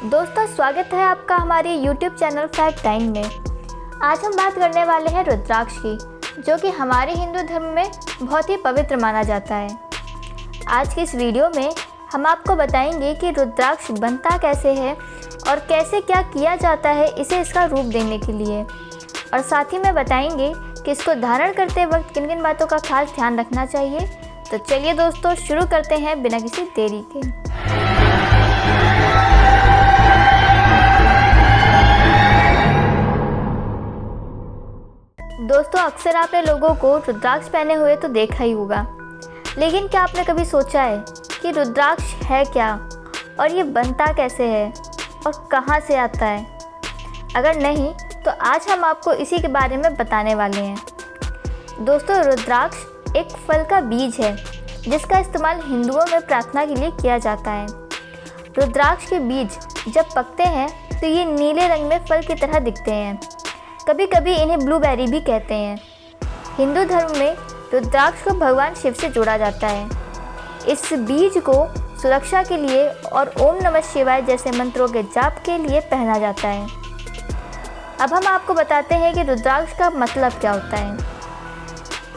दोस्तों, स्वागत है आपका हमारे YouTube चैनल फैक्ट टाइम में। आज हम बात करने वाले हैं रुद्राक्ष की, जो कि हमारे हिंदू धर्म में बहुत ही पवित्र माना जाता है। आज की इस वीडियो में हम आपको बताएंगे कि रुद्राक्ष बनता कैसे है और कैसे क्या किया जाता है इसे इसका रूप देने के लिए, और साथ ही में बताएंगे कि इसको धारण करते वक्त किन किन बातों का खास ध्यान रखना चाहिए। तो चलिए दोस्तों, शुरू करते हैं बिना किसी देरी के। दोस्तों, अक्सर आपने लोगों को रुद्राक्ष पहने हुए तो देखा ही होगा, लेकिन क्या आपने कभी सोचा है कि रुद्राक्ष है क्या और ये बनता कैसे है और कहाँ से आता है? अगर नहीं तो आज हम आपको इसी के बारे में बताने वाले हैं। दोस्तों, रुद्राक्ष एक फल का बीज है जिसका इस्तेमाल हिंदुओं में प्रार्थना के लिए किया जाता है। रुद्राक्ष के बीज जब पकते हैं तो ये नीले रंग में फल की तरह दिखते हैं। कभी कभी इन्हें ब्लूबेरी भी कहते हैं। हिंदू धर्म में रुद्राक्ष को भगवान शिव से जोड़ा जाता है। इस बीज को सुरक्षा के लिए और ओम नमः शिवाय जैसे मंत्रों के जाप के लिए पहना जाता है। अब हम आपको बताते हैं कि रुद्राक्ष का मतलब क्या होता है।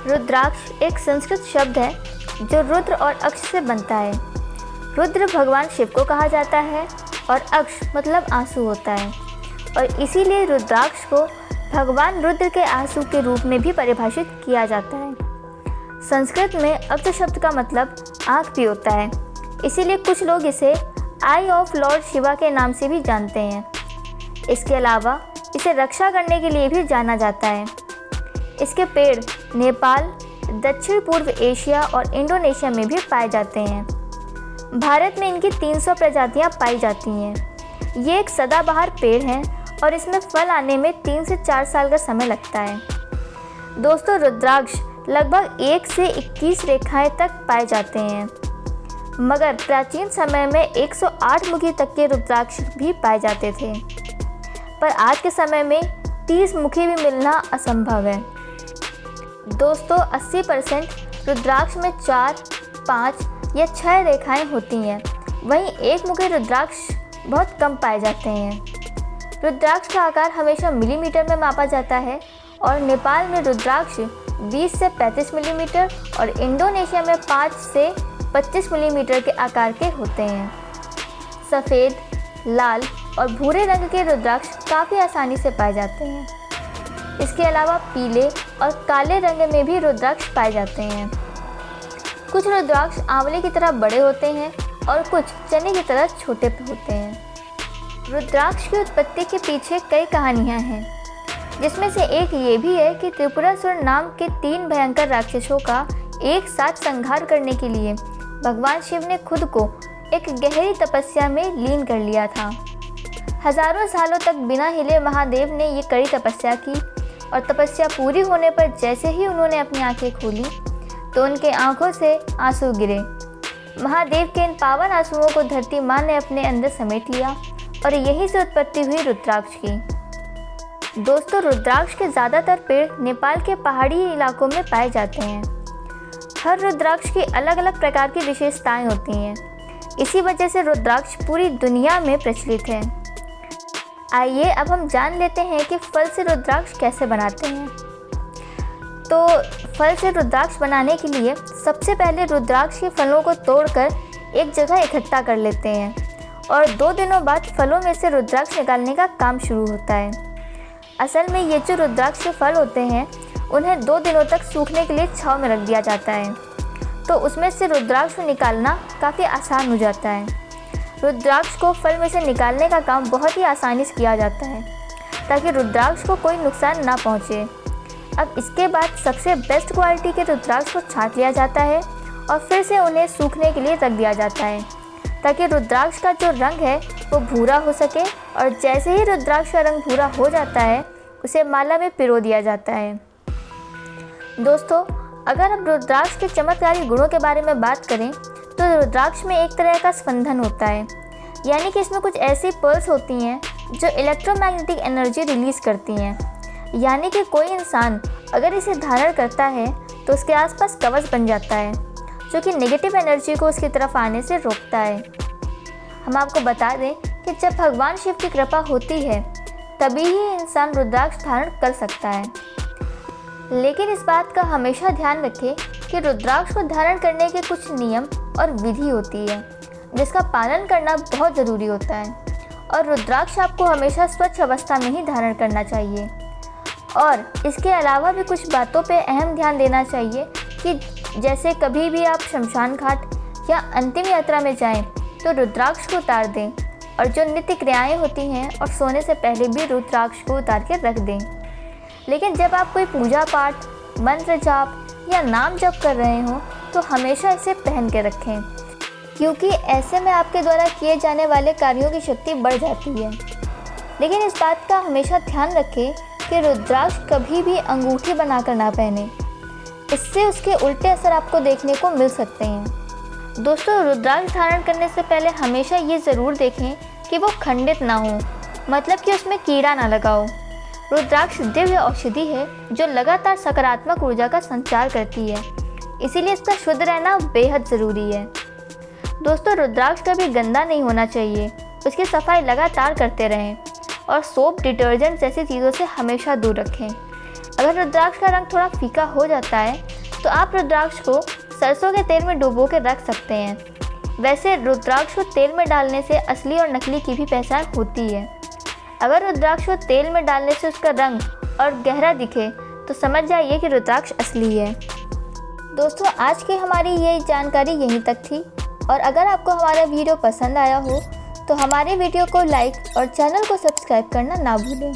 रुद्राक्ष एक संस्कृत शब्द है जो रुद्र और अक्ष से बनता है। रुद्र भगवान शिव को कहा जाता है और अक्ष मतलब आंसू होता है, और इसीलिए रुद्राक्ष को भगवान रुद्र के आंसू के रूप में भी परिभाषित किया जाता है। संस्कृत में अक्ष शब्द का मतलब आँख भी होता है, इसीलिए कुछ लोग इसे आई ऑफ लॉर्ड शिवा के नाम से भी जानते हैं। इसके अलावा इसे रक्षा करने के लिए भी जाना जाता है। इसके पेड़ नेपाल, दक्षिण पूर्व एशिया और इंडोनेशिया में भी पाए जाते हैं। भारत में इनकी 300 प्रजातियां पाई जाती हैं। ये एक सदाबहार पेड़ है और इसमें फल आने में 3 से 4 साल का समय लगता है। दोस्तों, रुद्राक्ष लगभग 1 से 21 रेखाएं तक पाए जाते हैं, मगर प्राचीन समय में 108 मुखी तक के रुद्राक्ष भी पाए जाते थे। पर आज के समय में 30 मुखी भी मिलना असंभव है। दोस्तों, 80% रुद्राक्ष में 4, 5 या 6 रेखाएं होती हैं। वहीं एक मुखी रुद्राक्ष बहुत कम पाए जाते हैं। रुद्राक्ष का आकार हमेशा मिलीमीटर में मापा जाता है, और नेपाल में रुद्राक्ष 20 से 35 मिलीमीटर और इंडोनेशिया में 5 से 25 मिलीमीटर के आकार के होते हैं। सफ़ेद, लाल और भूरे रंग के रुद्राक्ष काफ़ी आसानी से पाए जाते हैं। इसके अलावा पीले और काले रंग में भी रुद्राक्ष पाए जाते हैं। कुछ रुद्राक्ष आंवले की तरह बड़े होते हैं और कुछ चने की तरह छोटे होते हैं। रुद्राक्ष की उत्पत्ति के पीछे कई कहानियां हैं, जिसमें से एक ये भी है कि त्रिपुरासुर नाम के 3 भयंकर राक्षसों का एक साथ संहार करने के लिए भगवान शिव ने खुद को एक गहरी तपस्या में लीन कर लिया था। हजारों सालों तक बिना हिले महादेव ने ये कड़ी तपस्या की, और तपस्या पूरी होने पर जैसे ही उन्होंने अपनी आंखें खोली तो उनके आंखों से आंसू गिरे। महादेव के इन पावन आंसुओं को धरती माँ ने अपने अंदर समेट लिया, और यहीं से उत्पत्ति हुई रुद्राक्ष की। दोस्तों, रुद्राक्ष के ज़्यादातर पेड़ नेपाल के पहाड़ी इलाकों में पाए जाते हैं। हर रुद्राक्ष की अलग अलग प्रकार की विशेषताएं होती हैं। इसी वजह से रुद्राक्ष पूरी दुनिया में प्रचलित है। आइए अब हम जान लेते हैं कि फल से रुद्राक्ष कैसे बनाते हैं। तो फल से रुद्राक्ष बनाने के लिए सबसे पहले रुद्राक्ष के फलों को तोड़कर एक जगह इकट्ठा कर लेते हैं, और 2 दिनों बाद फलों में से रुद्राक्ष निकालने का काम शुरू होता है। असल में ये जो रुद्राक्ष के फल होते हैं उन्हें 2 दिनों तक सूखने के लिए छांव में रख दिया जाता है, तो उसमें से रुद्राक्ष को निकालना काफ़ी आसान हो जाता है। रुद्राक्ष को फल में से निकालने का काम बहुत ही आसानी से किया जाता है, ताकि रुद्राक्ष को कोई नुकसान ना पहुँचे। अब इसके बाद सबसे बेस्ट क्वालिटी के रुद्राक्ष को छांट लिया जाता है और फिर से उन्हें सूखने के लिए रख दिया जाता है, ताकि रुद्राक्ष का जो रंग है वो भूरा हो सके, और जैसे ही रुद्राक्ष का रंग भूरा हो जाता है उसे माला में पिरो दिया जाता है। दोस्तों, अगर हम रुद्राक्ष के चमत्कारी गुणों के बारे में बात करें तो रुद्राक्ष में एक तरह का स्पंदन होता है, यानी कि इसमें कुछ ऐसी पल्स होती हैं जो इलेक्ट्रोमैग्नेटिक एनर्जी रिलीज़ करती हैं। यानी कि कोई इंसान अगर इसे धारण करता है तो उसके आसपास कवच बन जाता है, जो कि नेगेटिव एनर्जी को उसकी तरफ आने से रोकता है। हम आपको बता दें कि कि जब भगवान शिव की कृपा होती है तभी ही इंसान रुद्राक्ष धारण कर सकता है। लेकिन इस बात का हमेशा ध्यान रखें कि रुद्राक्ष को धारण करने के कुछ नियम और विधि होती है जिसका पालन करना बहुत ज़रूरी होता है। और रुद्राक्ष आपको हमेशा स्वच्छ अवस्था में ही धारण करना चाहिए। और इसके अलावा भी कुछ बातों पे अहम ध्यान देना चाहिए कि जैसे कभी भी आप शमशान घाट या अंतिम यात्रा में जाएं तो रुद्राक्ष को उतार दें, और जो नित्य क्रियाएँ होती हैं और सोने से पहले भी रुद्राक्ष को उतार के रख दें। लेकिन जब आप कोई पूजा पाठ, मंत्र जाप या नाम जप कर रहे हों तो हमेशा इसे पहन के रखें, क्योंकि ऐसे में आपके द्वारा किए जाने वाले कार्यों की शक्ति बढ़ जाती है। लेकिन इस बात का हमेशा ध्यान रखें कि रुद्राक्ष कभी भी अंगूठी बनाकर ना पहने, इससे उसके उल्टे असर आपको देखने को मिल सकते हैं। दोस्तों, रुद्राक्ष धारण करने से पहले हमेशा ये ज़रूर देखें कि वो खंडित ना हो, मतलब कि उसमें कीड़ा ना लगा हो। रुद्राक्ष दिव्य औषधि है जो लगातार सकारात्मक ऊर्जा का संचार करती है, इसीलिए इसका शुद्ध रहना बेहद ज़रूरी है। दोस्तों, रुद्राक्ष कभी गंदा नहीं होना चाहिए, उसकी सफाई लगातार करते रहें और सोप, डिटर्जेंट जैसी चीज़ों से हमेशा दूर रखें। अगर रुद्राक्ष का रंग थोड़ा फीका हो जाता है तो आप रुद्राक्ष को सरसों के तेल में डुबो के रख सकते हैं। वैसे रुद्राक्ष को तेल में डालने से असली और नकली की भी पहचान होती है। अगर रुद्राक्ष को तेल में डालने से उसका रंग और गहरा दिखे तो समझ जाइए कि रुद्राक्ष असली है। दोस्तों, आज की हमारी ये जानकारी यहीं तक थी, और अगर आपको हमारा वीडियो पसंद आया हो तो हमारे वीडियो को लाइक और चैनल को सब्सक्राइब करना ना भूलें।